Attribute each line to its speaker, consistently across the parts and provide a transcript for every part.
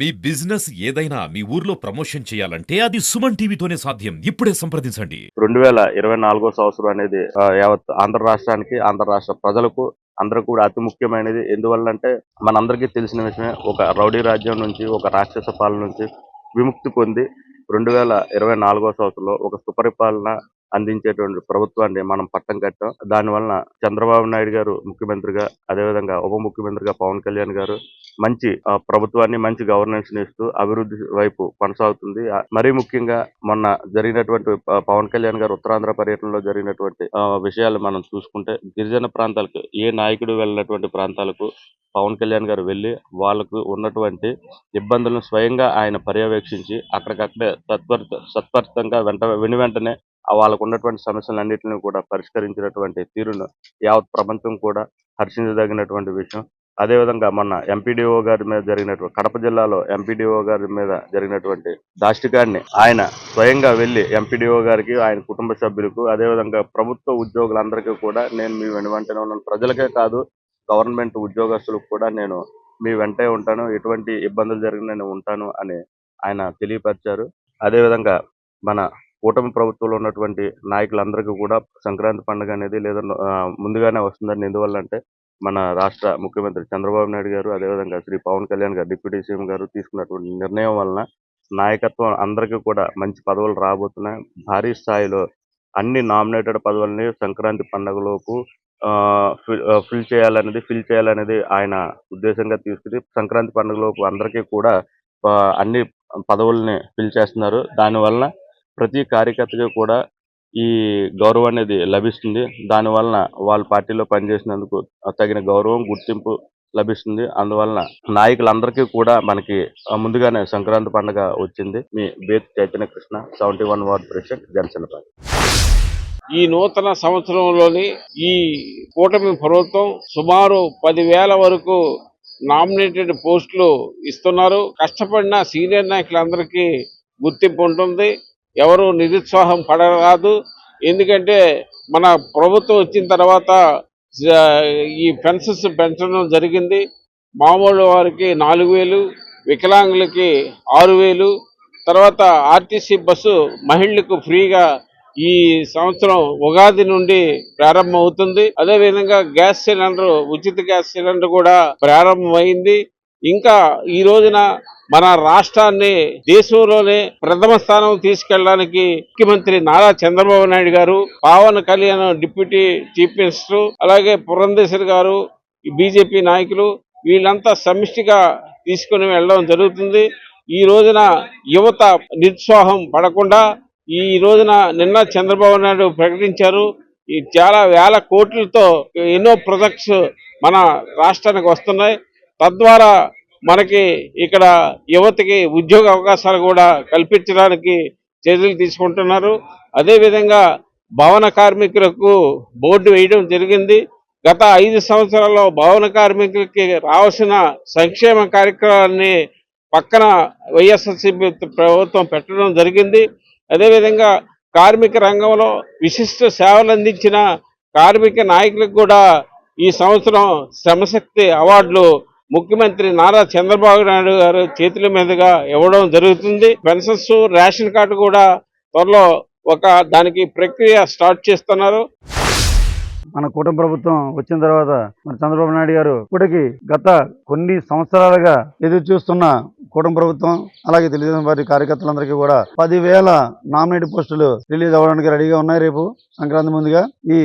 Speaker 1: మీ business ఏదైనా మీ ఊర్లో promotion చేయాలంటే అది సుమన్ టీవీతోనే సాధ్యం. ఇప్పుడే సంప్రదించండి.
Speaker 2: 2024 సంవత్సరం అనేది యావత్ ఆంధ్ర రాష్ట్రానికి, ఆంధ్ర రాష్ట్ర ప్రజలకు అందరూ కూడా అతి ముఖ్యమైనది. ఎందువల్లంటే మనందరికీ తెలిసిన విషయమే, ఒక రౌడీ రాజ్యం నుంచి, ఒక రాక్షస పాలన నుంచి విముక్తి పొంది 2024 సంవత్సరంలో ఒక సుపరిపాలన అందించేటువంటి ప్రభుత్వాన్ని మనం పట్టం కట్టాం. దానివలన చంద్రబాబు నాయుడు గారు ముఖ్యమంత్రిగా, అదేవిధంగా ఉప ముఖ్యమంత్రిగా పవన్ కళ్యాణ్ గారు మంచి ప్రభుత్వాన్ని, మంచి గవర్నెన్స్ ఇస్తూ అభివృద్ధి వైపు కొనసాగుతుంది. మరీ ముఖ్యంగా మొన్న జరిగినటువంటి పవన్ కళ్యాణ్ గారు ఉత్తరాంధ్ర పర్యటనలో జరిగినటువంటి విషయాలు మనం చూసుకుంటే, గిరిజన ప్రాంతాలకు ఏ నాయకుడు వెళ్ళినటువంటి ప్రాంతాలకు పవన్ కళ్యాణ్ గారు వెళ్ళి వాళ్ళకు ఉన్నటువంటి ఇబ్బందులను స్వయంగా ఆయన పర్యవేక్షించి అక్కడికక్కడే సత్వరితంగా వెంటనే వాళ్ళకు ఉన్నటువంటి సమస్యలన్నింటినీ కూడా పరిష్కరించినటువంటి తీరును యావత్ ప్రపంచం కూడా హర్షించదగినటువంటి విషయం. అదేవిధంగా మొన్న ఎంపీడీఓ గారి మీద జరిగినటువంటి, కడప జిల్లాలో ఎంపీడీఓ గారి మీద జరిగినటువంటి దాష్టికాన్ని ఆయన స్వయంగా వెళ్ళి ఎంపీడీఓ గారికి, ఆయన కుటుంబ సభ్యులకు, అదేవిధంగా ప్రభుత్వ ఉద్యోగులందరికీ కూడా నేను మీ వెంటనే ఉన్నాను, ప్రజలకే కాదు గవర్నమెంట్ ఉద్యోగస్తులకు కూడా నేను మీ వెంటే ఉంటాను, ఎటువంటి ఇబ్బందులు జరిగినా నేను ఉంటాను అని ఆయన తెలియపరిచారు. అదేవిధంగా మన కూటమి ప్రభుత్వంలో ఉన్నటువంటి నాయకులందరికీ కూడా సంక్రాంతి పండుగ అనేది లేదా ముందుగానే వస్తుందని, ఎందువల్లంటే మన రాష్ట్ర ముఖ్యమంత్రి చంద్రబాబు నాయుడు గారు, అదేవిధంగా శ్రీ పవన్ కళ్యాణ్ గారు డిప్యూటీ సీఎం గారు తీసుకున్నటువంటి నిర్ణయం వలన నాయకత్వం అందరికీ కూడా మంచి పదవులు రాబోతున్నాయి. భారీ స్థాయిలో అన్ని నామినేటెడ్ పదవుల్ని సంక్రాంతి పండుగలోపు ఫిల్ చేయాలనేది ఆయన ఉద్దేశంగా తీసుకుని సంక్రాంతి పండుగలోపు అందరికీ కూడా అన్ని పదవుల్ని ఫిల్ చేస్తున్నారు. దానివల్ల ప్రతి కార్యకర్తకి కూడా ఈ గౌరవం అనేది లభిస్తుంది. దానివలన వాళ్ళ పార్టీలో పనిచేసినందుకు తగిన గౌరవం, గుర్తింపు లభిస్తుంది. అందువలన నాయకులందరికీ కూడా మనకి ముందుగానే సంక్రాంతి పండుగ వచ్చింది. మీ బేత్ Chaitanya Krishna, 71 ward president, Janasena party.
Speaker 3: ఈ నూతన సంవత్సరంలోని ఈ కూటమి ప్రభుత్వం సుమారు 10,000 వరకు నామినేటెడ్ పోస్టులు ఇస్తున్నారు. కష్టపడిన సీనియర్ నాయకులందరికీ గుర్తింపు ఉంటుంది. ఎవరు నిరుత్సాహం పడరాదు. ఎందుకంటే మన ప్రభుత్వం వచ్చిన తర్వాత ఈ పెన్షన్స్ పెంచడం జరిగింది. మామూలు వారికి 4,000, వికలాంగులకి 6,000, తర్వాత ఆర్టీసీ బస్సు మహిళలకు ఫ్రీగా ఈ సంవత్సరం ఉగాది నుండి ప్రారంభమవుతుంది. అదేవిధంగా గ్యాస్ సిలిండర్, ఉచిత గ్యాస్ సిలిండర్ కూడా ప్రారంభమైంది. ఇంకా ఈ రోజున మన రాష్ట్రాన్ని దేశంలోనే ప్రథమ స్థానం తీసుకెళ్ళడానికి ముఖ్యమంత్రి నారా చంద్రబాబు నాయుడు గారు, Pawan Kalyan deputy chief minister, అలాగే పురంధేశ్వరి గారు, బీజేపీ నాయకులు వీళ్ళంతా సమిష్టిగా తీసుకుని వెళ్ళడం జరుగుతుంది. ఈ రోజున యువత నిరుత్సాహం పడకుండా ఈ రోజున నిన్న చంద్రబాబు నాయుడు ప్రకటించారు, ఈ చాలా వేల కోట్లతో ఎన్నో ప్రాజెక్ట్స్ మన రాష్ట్రానికి వస్తున్నాయి. తద్వారా మనకి ఇక్కడ యువతకి ఉద్యోగ అవకాశాలు కూడా కల్పించడానికి చర్యలు తీసుకుంటున్నారు. అదేవిధంగా భవన కార్మికులకు బోర్డు వేయడం జరిగింది. గత 5 సంవత్సరాల్లో భవన కార్మికులకి రావాల్సిన సంక్షేమ కార్యక్రమాన్ని పక్కన వైఎస్ఆర్సీపీ ప్రభుత్వం పెట్టడం జరిగింది. అదేవిధంగా కార్మిక రంగంలో విశిష్ట సేవలు అందించిన కార్మిక నాయకులకు కూడా ఈ సంవత్సరం శ్రమశక్తి అవార్డులు ముఖ్యమంత్రి నారా చంద్రబాబు నాయుడు గారు చేతుల మీదుగా ఇవ్వడం జరుగుతుంది. పెన్షన్స్, రేషన్ కార్డు కూడా త్వరలో దానికి ప్రక్రియ స్టార్ట్ చేస్తున్నారు.
Speaker 4: మన కూటమి ప్రభుత్వం వచ్చిన తర్వాత మన చంద్రబాబు నాయుడు గారు ఇప్పటికి గత కొన్ని సంవత్సరాలుగా ఎదురు చూస్తున్న కూటమి ప్రభుత్వం, అలాగే తెలుగుదేశం పార్టీ కార్యకర్తలందరికీ కూడా 10,000 నామినేట్ పోస్టులు రిలీజ్ అవ్వడానికి రెడీగా ఉన్నాయి. రేపు సంక్రాంతి ముందుగా ఈ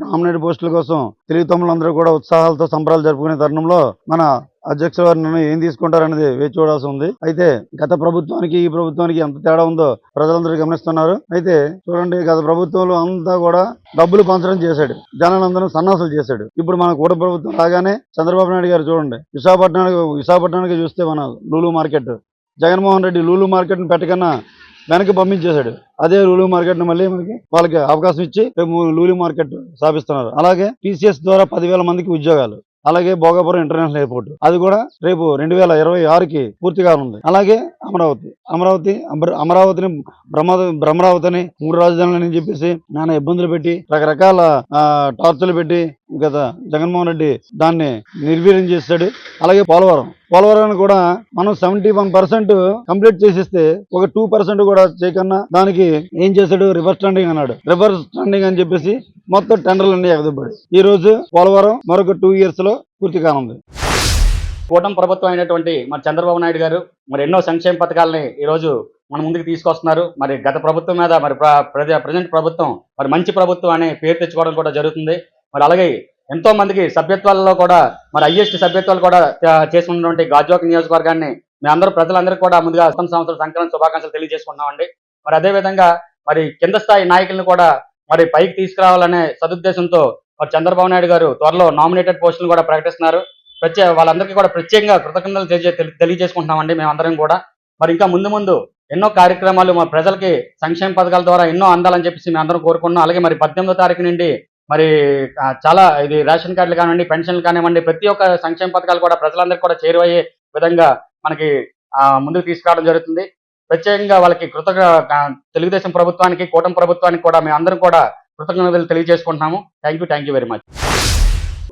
Speaker 4: నామినేట్ పోస్టుల కోసం తెలుగు తమ్ములందరూ కూడా ఉత్సాహాలతో సంబరాలు జరుపుకునే తరుణంలో మన అధ్యక్షుల వారి నిర్ణయం ఏం తీసుకుంటారనేది వేచి చూడాల్సి ఉంది. అయితే గత ప్రభుత్వానికి ఈ ప్రభుత్వానికి ఎంత తేడా ఉందో ప్రజలందరూ గమనిస్తున్నారు. అయితే చూడండి, గత ప్రభుత్వంలో అంతా కూడా డబ్బులు పంచడం చేశాడు, జనాలందరూ సన్నాసులు చేశాడు. ఇప్పుడు మన కూటమి ప్రభుత్వం రాగానే చంద్రబాబు నాయుడు గారు చూడండి, విశాఖపట్నానికి చూస్తే మన లూలు మార్కెట్, జగన్మోహన్ రెడ్డి లూలు మార్కెట్ని పెట్టకన్నా వెనక్కి పంపించేశాడు. అదే లూలు మార్కెట్ మళ్ళీ వాళ్ళకి అవకాశం ఇచ్చి లూలు మార్కెట్ స్థాపిస్తున్నారు. అలాగే టీసీఎస్ ద్వారా 10,000 మందికి ఉద్యోగాలు, అలాగే భోగాపురం ఇంటర్నేషనల్ ఎయిర్పోర్ట్, అది కూడా రేపు 2026కి పూర్తి కానుంది. అలాగే అమరావతిని భ్రమరావతిని 3 రాజధానులని చెప్పేసి నానా ఇబ్బందులు పెట్టి, రకరకాల టార్చర్లు పెట్టి గత జగన్మోహన్ రెడ్డి దాన్ని నిర్వీర్యం చేశాడు. అలాగే పోలవరాన్ని కూడా మనం 71% కంప్లీట్ చేసేస్తే ఒక 2% కూడా చేయకన్నా దానికి ఏం చేశాడు, రివర్స్ ట్రెండింగ్ అన్నాడు. రివర్స్ ట్రెండింగ్ అని చెప్పేసి మొత్తం టెండర్లన్నీ ఎగదొబ్బాడు. ఈ రోజు పోలవరం మరొక 2 years లో పూర్తి కానుంది.
Speaker 5: కూటమి ప్రభుత్వం అయినటువంటి మరి చంద్రబాబు నాయుడు గారు మరి ఎన్నో సంక్షేమ పథకాలని ఈరోజు మన ముందుకు తీసుకొస్తున్నారు. మరి గత ప్రభుత్వం మీద మరి ప్రజెంట్ ప్రభుత్వం మరి మంచి ప్రభుత్వం అనే పేరు తెచ్చుకోవడం కూడా జరుగుతుంది. మరి అలాగే ఎంతో మందికి సభ్యత్వాలలో కూడా మరి హైయెస్ట్ సభ్యత్వాలు కూడా చేసుకున్నటువంటి గాజువాక నియోజకవర్గాన్ని మీ అందరూ ప్రజలందరికీ కూడా ముందుగా సంవత్సరం సంక్రాంతి శుభాకాంక్షలు తెలియజేసుకుంటున్నామండి. మరి అదేవిధంగా మరి కింద స్థాయి నాయకులను కూడా మరి పైకి తీసుకురావాలనే సదుద్దేశంతో మరి చంద్రబాబు నాయుడు గారు త్వరలో నామినేటెడ్ పోస్టులను కూడా ప్రకటిస్తున్నారు. వాళ్ళందరికీ కూడా ప్రత్యేకంగా కృతజ్ఞతలు తెలియజేసుకుంటున్నామండి మేమందరం కూడా. మరి ఇంకా ముందు ఎన్నో కార్యక్రమాలు మా ప్రజలకి సంక్షేమ పథకాల ద్వారా ఎన్నో అందాలని చెప్పేసి మేము అందరం కోరుకున్నాం. అలాగే మరి 18వ తారీఖు నుండి మరి చాలా ఇది రేషన్ కార్డులు కానివ్వండి, పెన్షన్లు కానివ్వండి, ప్రతి ఒక్క సంక్షేమ పథకాలు కూడా ప్రజలందరికీ కూడా చేరువయ్యే విధంగా మనకి ముందుకు తీసుకురావడం జరుగుతుంది. ప్రత్యేకంగా వాళ్ళకి తెలుగుదేశం ప్రభుత్వానికి, కూటమి ప్రభుత్వానికి కూడా మేము అందరం కూడా కృతజ్ఞతలు తెలియజేసుకుంటున్నాము. Thank you very much.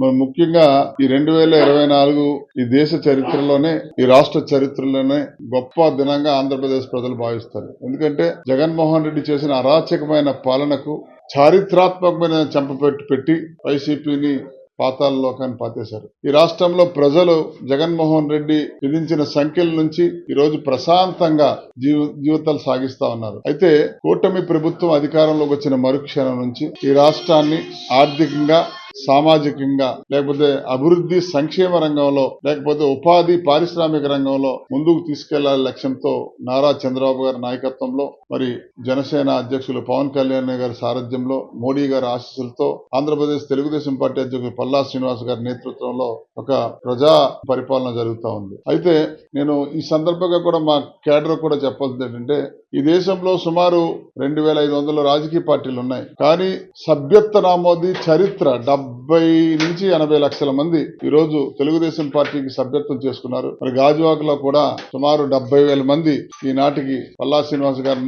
Speaker 6: మరి ముఖ్యంగా ఈ 2024 ఈ దేశ చరిత్రలోనే, ఈ రాష్ట్ర చరిత్రలోనే గొప్ప దినంగా ఆంధ్రప్రదేశ్ ప్రజలు భావిస్తారు. ఎందుకంటే జగన్మోహన్ రెడ్డి చేసిన అరాచకమైన పాలనకు చారిత్రాత్మకమైన చెంపపెట్టి వైసీపీని పాతాళ లోకాన్ని పాతేశారు. ఈ రాష్ట్రంలో ప్రజలు జగన్మోహన్ రెడ్డి విధించిన సంఖ్యల నుంచి ఈ రోజు ప్రశాంతంగా జీవితాలు సాగిస్తా ఉన్నారు. అయితే కూటమి ప్రభుత్వం అధికారంలోకి వచ్చిన మరుక్షణం నుంచి ఈ రాష్ట్రాన్ని ఆర్థికంగా, సామాజికంగా, లేకపోతే అభివృద్ధి సంక్షేమ రంగంలో, లేకపోతే ఉపాధి పారిశ్రామిక రంగంలో ముందుకు తీసుకెళ్లాల లక్ష్యంతో నారా చంద్రబాబు గారి నాయకత్వంలో, మరి జనసేన అధ్యక్షులు పవన్ కళ్యాణ్ గారి సారథ్యంలో, మోడీ గారి ఆశీస్సులతో, ఆంధ్రప్రదేశ్ తెలుగుదేశం పార్టీ అధ్యక్షులు పల్లా శ్రీనివాస్ గారి నేతృత్వంలో ఒక ప్రజా పరిపాలన జరుగుతూ ఉంది. అయితే నేను ఈ సందర్భంగా కూడా మా కేడర్ కూడా చెప్పాల్సింది ఏంటంటే, ఈ దేశంలో సుమారు 2500 రాజకీయ పార్టీలు ఉన్నాయి. కానీ సభ్యత్వ నమోదు చరిత్ర 70 నుంచి 80 లక్షల మంది ఈ రోజు తెలుగుదేశం పార్టీకి సభ్యత్వం చేసుకున్నారు. మరి గాజువాకలో కూడా సుమారు 70,000 మంది ఈనాటికి పల్లా శ్రీనివాస్ గారి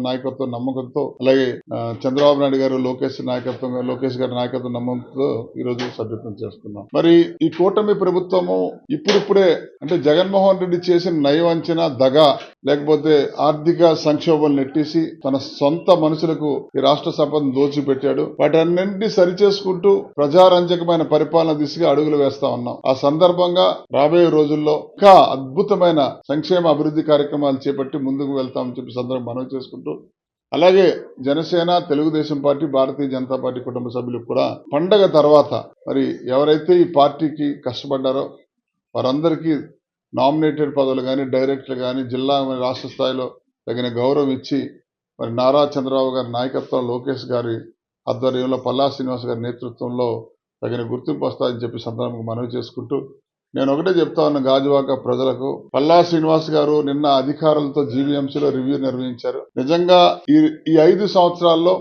Speaker 6: నాయకత్వం నమ్మకంతో, అలాగే చంద్రబాబు నాయుడు గారు లోకేష్ గారి నాయకత్వం నమ్మకంతో ఈ రోజు సభ్యత్వం చేసుకున్నాం. మరి ఈ కూటమి ప్రభుత్వము ఇప్పుడిప్పుడే అంటే జగన్మోహన్ రెడ్డి చేసిన నయవంచన, దగ, లేకపోతే ఆర్థిక సంక్షోభం నెట్టేసి తన సొంత మనుషులకు ఈ రాష్ట్ర సంపదను దోచిపెట్టాడు. వాటన్నింటినీ సరిచేసుకుంటూ ప్రజారంజకమైన పరిపాలన దిశగా అడుగులు వేస్తా ఉన్నాం. ఆ సందర్భంగా రాబోయే రోజుల్లో ఇంకా అద్భుతమైన సంక్షేమ అభివృద్ధి కార్యక్రమాలు చేపట్టి ముందుకు వెళ్తామని చెప్పి సందర్భం మనవి చేసుకుంటూ, అలాగే జనసేన, తెలుగుదేశం పార్టీ, భారతీయ జనతా పార్టీ కుటుంబ సభ్యులకు కూడా పండగ తర్వాత మరి ఎవరైతే ఈ పార్టీకి కష్టపడ్డారో వారందరికీ నామినేటెడ్ పదవులు కానీ, డైరెక్టర్లు కానీ, జిల్లా రాష్ట్ర స్థాయిలో తగిన గౌరవం ఇచ్చి మరి నారా చంద్రబాబు గారి నాయకత్వం, లోకేష్ గారి ఆధ్వర్యంలో, పల్లా శ్రీనివాస్ గారి నేతృత్వంలో తగిన గుర్తింపు వస్తాయని చెప్పి సందర్భంగా మనవి చేసుకుంటూ, నేను ఒకటే చెప్తా ఉన్న గాజువాక ప్రజలకు, పల్లా శ్రీనివాస్ గారు నిన్న అధికారులతో జీవీఎంసీలో రివ్యూ నిర్వహించారు. నిజంగా ఈ 5 సంవత్సరాల్లో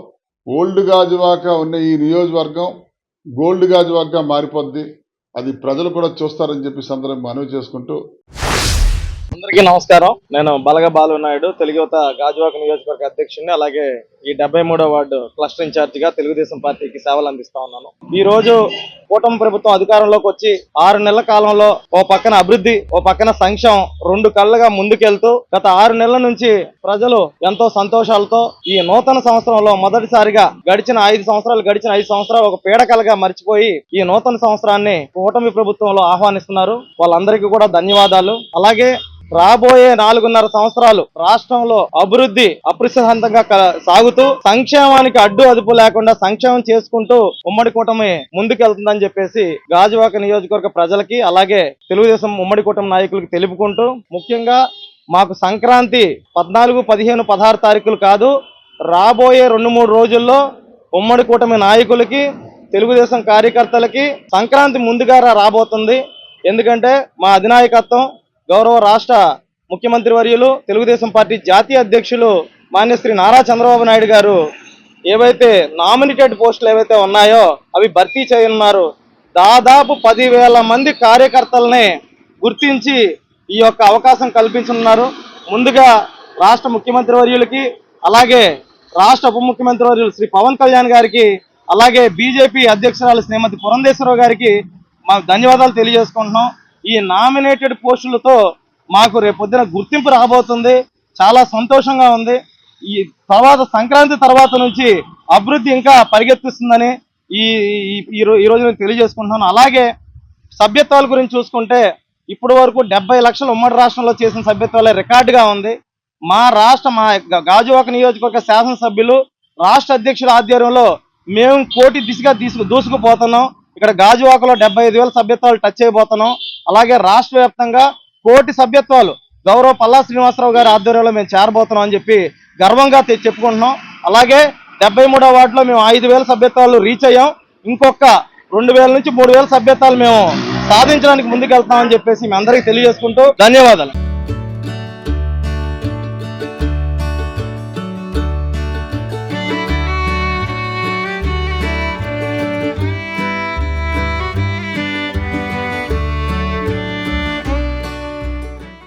Speaker 6: ఓల్డ్ గాజువాక ఉన్న ఈ నియోజకవర్గం గోల్డ్ గాజువాకగా మారిపోద్ది. అది ప్రజలు కూడా చూస్తారని చెప్పి సందర్భంగా మనవి చేసుకుంటూ,
Speaker 7: అందరికీ నమస్కారం. నేను బలగ బాలు నాయుడు, తెలుగు యువత గాజువాక నియోజకవర్గ అధ్యక్షుడిని, అలాగే ఈ 73వ వార్డు క్లస్టర్ ఇన్ఛార్జిగా తెలుగుదేశం పార్టీకి సేవలు అందిస్తా ఉన్నాను. ఈ రోజు కూటమి ప్రభుత్వం అధికారంలోకి వచ్చి 6 నెలల కాలంలో ఓ పక్కన అభివృద్ధి, ఓ పక్కన సంక్షేమం 2 కళ్ళగా ముందుకెళ్తూ గత 6 నెలల నుంచి ప్రజలు ఎంతో సంతోషాలతో ఈ నూతన సంవత్సరంలో మొదటిసారిగా గడిచిన 5 సంవత్సరాలు ఒక పీడకలుగా మర్చిపోయి ఈ నూతన సంవత్సరాన్ని కూటమి ప్రభుత్వంలో ఆహ్వానిస్తున్నారు. వాళ్ళందరికీ కూడా ధన్యవాదాలు. అలాగే రాబోయే 4.5 సంవత్సరాలు రాష్ట్రంలో అభివృద్ధి అప్రతిహతంగా సాగుతూ సంక్షేమానికి అడ్డు అదుపు లేకుండా సంక్షేమం చేసుకుంటూ ఉమ్మడి కూటమి ముందుకెళ్తుందని చెప్పేసి గాజువాక నియోజకవర్గ ప్రజలకి, అలాగే తెలుగుదేశం ఉమ్మడి కూటమి నాయకులకు తెలుపుకుంటూ, ముఖ్యంగా మాకు సంక్రాంతి 14, 15, 16 తారీఖులు కాదు, రాబోయే 2-3 రోజుల్లో ఉమ్మడి కూటమి నాయకులకి, తెలుగుదేశం కార్యకర్తలకి సంక్రాంతి ముందుగా రాబోతుంది. ఎందుకంటే మా అధినాయకత్వం గౌరవ రాష్ట్ర ముఖ్యమంత్రి వర్యులు, తెలుగుదేశం పార్టీ జాతీయ అధ్యక్షులు మాన్యశ్రీ నారా చంద్రబాబు నాయుడు గారు ఏవైతే నామినేటెడ్ పోస్టులు ఏవైతే ఉన్నాయో అవి భర్తీ చేయనున్నారు. దాదాపు 10,000 మంది కార్యకర్తల్ని గుర్తించి ఈ యొక్క అవకాశం కల్పించనున్నారు. ముందుగా రాష్ట్ర ముఖ్యమంత్రి వర్యులకి, అలాగే రాష్ట్ర ఉప ముఖ్యమంత్రి వర్యులు శ్రీ పవన్ కళ్యాణ్ గారికి, అలాగే బీజేపీ అధ్యక్షురాలు శ్రీమతి పురంధేశ్వరరావు గారికి మా ధన్యవాదాలు తెలియజేసుకుంటున్నాం. ఈ నామినేటెడ్ పోస్టులతో మాకు రేపొద్దున గుర్తింపు రాబోతుంది. చాలా సంతోషంగా ఉంది. ఈ తర్వాత సంక్రాంతి తర్వాత నుంచి అభివృద్ధి ఇంకా పరిగెత్తిస్తుందని ఈ రోజు నేను తెలియజేసుకుంటున్నాను. అలాగే సభ్యత్వాల గురించి చూసుకుంటే ఇప్పటి వరకు 70 లక్షలు ఉమ్మడి రాష్ట్రంలో చేసిన సభ్యత్వాలే రికార్డుగా ఉంది. మా గాజువాక నియోజకవర్గ శాసనసభ్యులు రాష్ట్ర అధ్యక్షుల ఆధ్వర్యంలో మేము కోటి దిశగా దూసుకుపోతున్నాం. ఇక్కడ గాజువాకలో 75,000 సభ్యత్వాలు టచ్ అయిపోతున్నాం. అలాగే రాష్ట్ర వ్యాప్తంగా కోటి సభ్యత్వాలు గౌరవ పల్లా శ్రీనివాసరావు గారి ఆధ్వర్యంలో మేము చేరబోతున్నాం అని చెప్పి గర్వంగా చెప్పుకుంటున్నాం. అలాగే 73వ వార్డులో మేము 5,000 సభ్యత్వాలు రీచ్ అయ్యాం. ఇంకొక 2,000 నుంచి 3,000 సభ్యత్వాలు మేము సాధించడానికి ముందుకెళ్తామని చెప్పేసి మీ అందరికీ తెలియజేసుకుంటూ ధన్యవాదాలు.